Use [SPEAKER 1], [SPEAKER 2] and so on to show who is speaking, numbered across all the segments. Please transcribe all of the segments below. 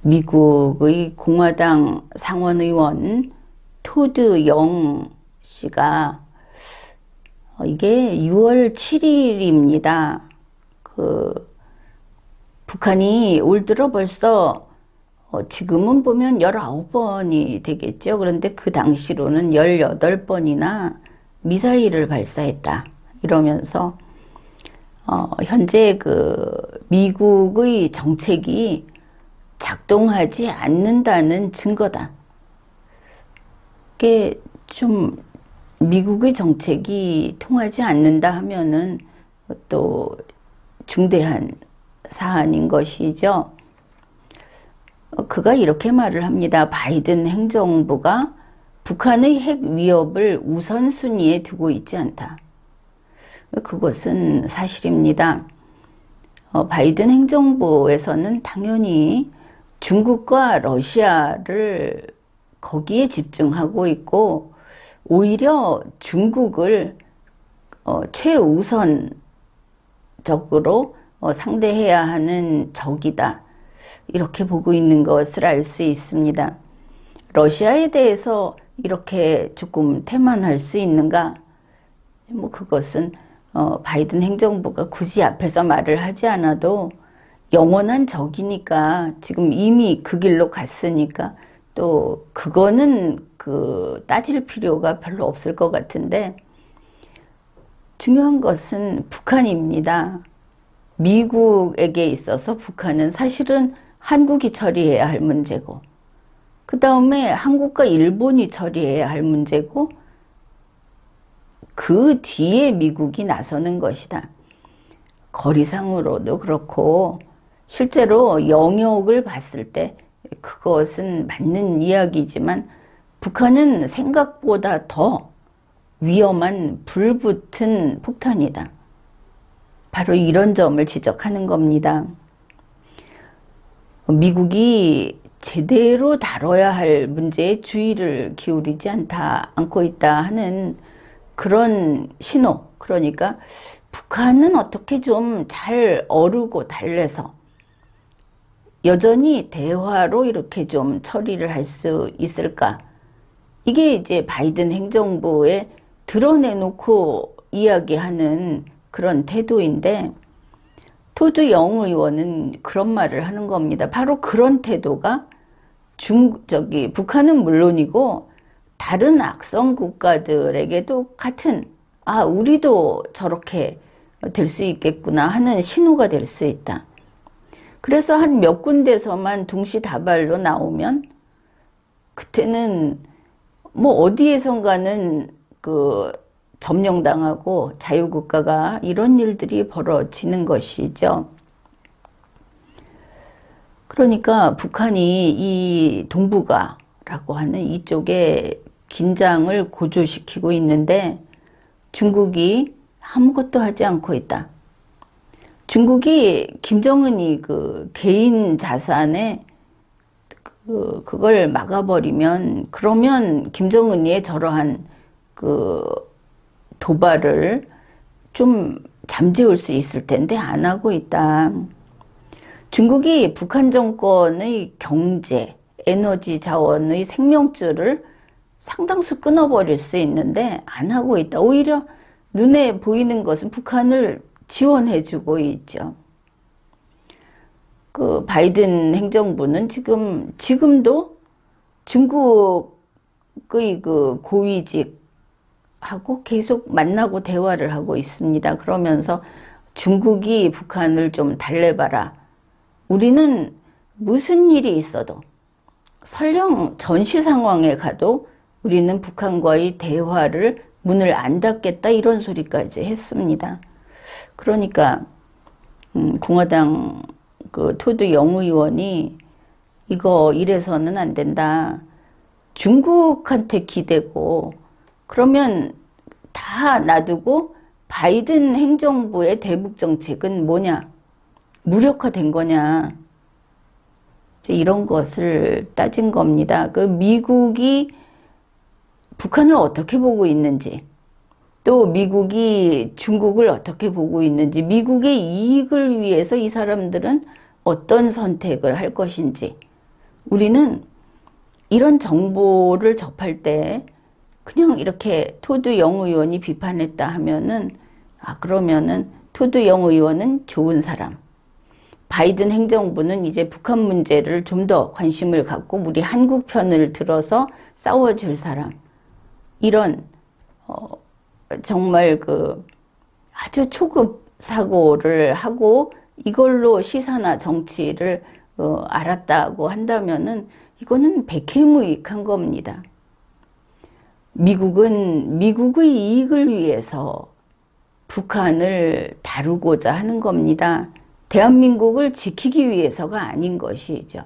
[SPEAKER 1] 미국의 공화당 상원의원 토드 영 씨가 이게 6월 7일입니다. 북한이 올 들어 벌써 지금은 보면 19번이 되겠죠. 그런데 그 당시로는 18번이나 미사일을 발사했다. 이러면서 현재 미국의 정책이 작동하지 않는다는 증거다. 이게 좀 미국의 정책이 통하지 않는다 하면은 또 중대한 사안인 것이죠. 그가 이렇게 말을 합니다. 바이든 행정부가 북한의 핵 위협을 우선순위에 두고 있지 않다. 그것은 사실입니다. 바이든 행정부에서는 당연히 중국과 러시아를 거기에 집중하고 있고 오히려 중국을 최우선적으로 상대해야 하는 적이다. 이렇게 보고 있는 것을 알 수 있습니다. 러시아에 대해서 이렇게 조금 태만할 수 있는가? 그것은 바이든 행정부가 굳이 앞에서 말을 하지 않아도 영원한 적이니까 지금 이미 그 길로 갔으니까 또 그거는 따질 필요가 별로 없을 것 같은데 중요한 것은 북한입니다. 미국에게 있어서 북한은 사실은 한국이 처리해야 할 문제고 그 다음에 한국과 일본이 처리해야 할 문제고 그 뒤에 미국이 나서는 것이다. 거리상으로도 그렇고 실제로 영역을 봤을 때 그것은 맞는 이야기지만 북한은 생각보다 더 위험한 불붙은 폭탄이다. 바로 이런 점을 지적하는 겁니다. 미국이 제대로 다뤄야 할 문제에 주의를 기울이지 않고 있다 하는 그런 신호. 그러니까 북한은 어떻게 좀 잘 어르고 달래서 여전히 대화로 이렇게 좀 처리를 할 수 있을까? 이게 이제 바이든 행정부에 드러내놓고 이야기하는 그런 태도인데 토드 영 의원은 그런 말을 하는 겁니다. 바로 그런 태도가 북한은 물론이고 다른 악성 국가들에게도 같은 우리도 저렇게 될 수 있겠구나 하는 신호가 될 수 있다. 그래서 한 몇 군데서만 동시다발로 나오면 그때는 어디에선가는 점령당하고 자유국가가 이런 일들이 벌어지는 것이죠. 그러니까 북한이 이 동북아라고 하는 이쪽에 긴장을 고조시키고 있는데 중국이 아무것도 하지 않고 있다. 중국이 김정은이 개인 자산에 그걸 막아버리면 그러면 김정은이의 저러한 도발을 좀 잠재울 수 있을 텐데 안 하고 있다. 중국이 북한 정권의 경제, 에너지 자원의 생명줄을 상당수 끊어버릴 수 있는데 안 하고 있다. 오히려 눈에 보이는 것은 북한을 지원해주고 있죠. 바이든 행정부는 지금도 중국의 고위직하고 계속 만나고 대화를 하고 있습니다. 그러면서 중국이 북한을 좀 달래봐라. 우리는 무슨 일이 있어도 설령 전시 상황에 가도 우리는 북한과의 대화를 문을 안 닫겠다 이런 소리까지 했습니다. 그러니까 공화당 토드 영 의원이 이거 이래서는 안 된다. 중국한테 기대고 그러면 다 놔두고 바이든 행정부의 대북 정책은 뭐냐? 무력화된 거냐? 이런 것을 따진 겁니다. 미국이 북한을 어떻게 보고 있는지, 또 미국이 중국을 어떻게 보고 있는지, 미국의 이익을 위해서 이 사람들은 어떤 선택을 할 것인지, 우리는 이런 정보를 접할 때 그냥 이렇게 토드 영 의원이 비판했다 하면은 그러면은 토드 영 의원은 좋은 사람, 바이든 행정부는 이제 북한 문제를 좀 더 관심을 갖고 우리 한국 편을 들어서 싸워줄 사람, 이런 정말 아주 초급 사고를 하고 이걸로 시사나 정치를 알았다고 한다면은 이거는 백해무익한 겁니다. 미국은 미국의 이익을 위해서 북한을 다루고자 하는 겁니다. 대한민국을 지키기 위해서가 아닌 것이죠.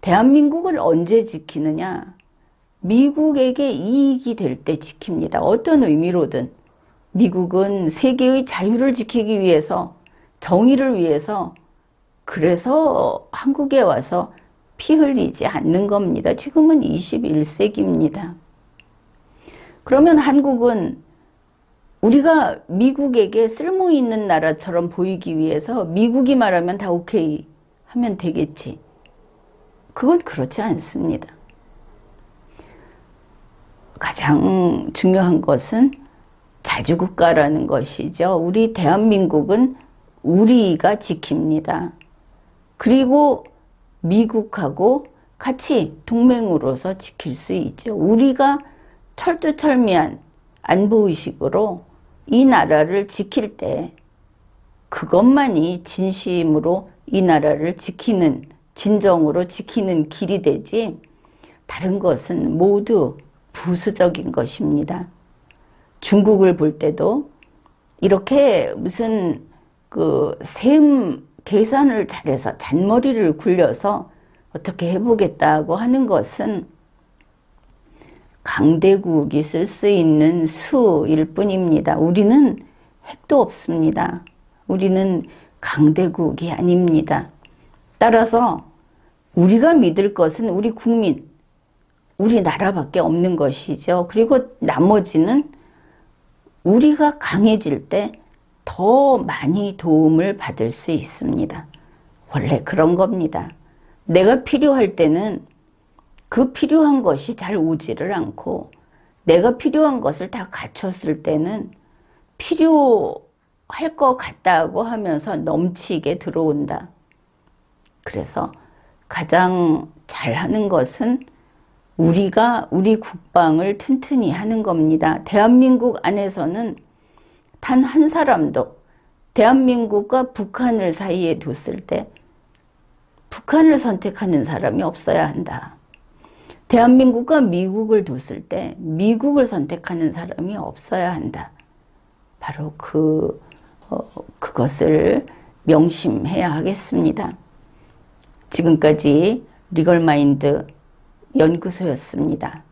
[SPEAKER 1] 대한민국을 언제 지키느냐? 미국에게 이익이 될 때 지킵니다. 어떤 의미로든. 미국은 세계의 자유를 지키기 위해서, 정의를 위해서, 그래서 한국에 와서 피 흘리지 않는 겁니다. 지금은 21세기입니다. 그러면 한국은 우리가 미국에게 쓸모 있는 나라처럼 보이기 위해서 미국이 말하면 다 오케이 하면 되겠지. 그건 그렇지 않습니다. 가장 중요한 것은 자주국가라는 것이죠. 우리 대한민국은 우리가 지킵니다. 그리고 미국하고 같이 동맹으로서 지킬 수 있죠. 우리가 철두철미한 안보의식으로 이 나라를 지킬 때 그것만이 진심으로 이 나라를 지키는, 진정으로 지키는 길이 되지, 다른 것은 모두 부수적인 것입니다. 중국을 볼 때도 이렇게 무슨 셈 계산을 잘해서 잔머리를 굴려서 어떻게 해보겠다고 하는 것은 강대국이 쓸 수 있는 수일 뿐입니다. 우리는 핵도 없습니다. 우리는 강대국이 아닙니다. 따라서 우리가 믿을 것은 우리 국민, 우리나라밖에 없는 것이죠. 그리고 나머지는 우리가 강해질 때 더 많이 도움을 받을 수 있습니다. 원래 그런 겁니다. 내가 필요할 때는 그 필요한 것이 잘 오지를 않고, 내가 필요한 것을 다 갖췄을 때는 필요할 것 같다고 하면서 넘치게 들어온다. 그래서 가장 잘하는 것은 우리가 우리 국방을 튼튼히 하는 겁니다. 대한민국 안에서는 단 한 사람도 대한민국과 북한을 사이에 뒀을 때 북한을 선택하는 사람이 없어야 한다. 대한민국과 미국을 뒀을 때 미국을 선택하는 사람이 없어야 한다. 바로 그것을 명심해야 하겠습니다. 지금까지 리걸마인드 연구소였습니다.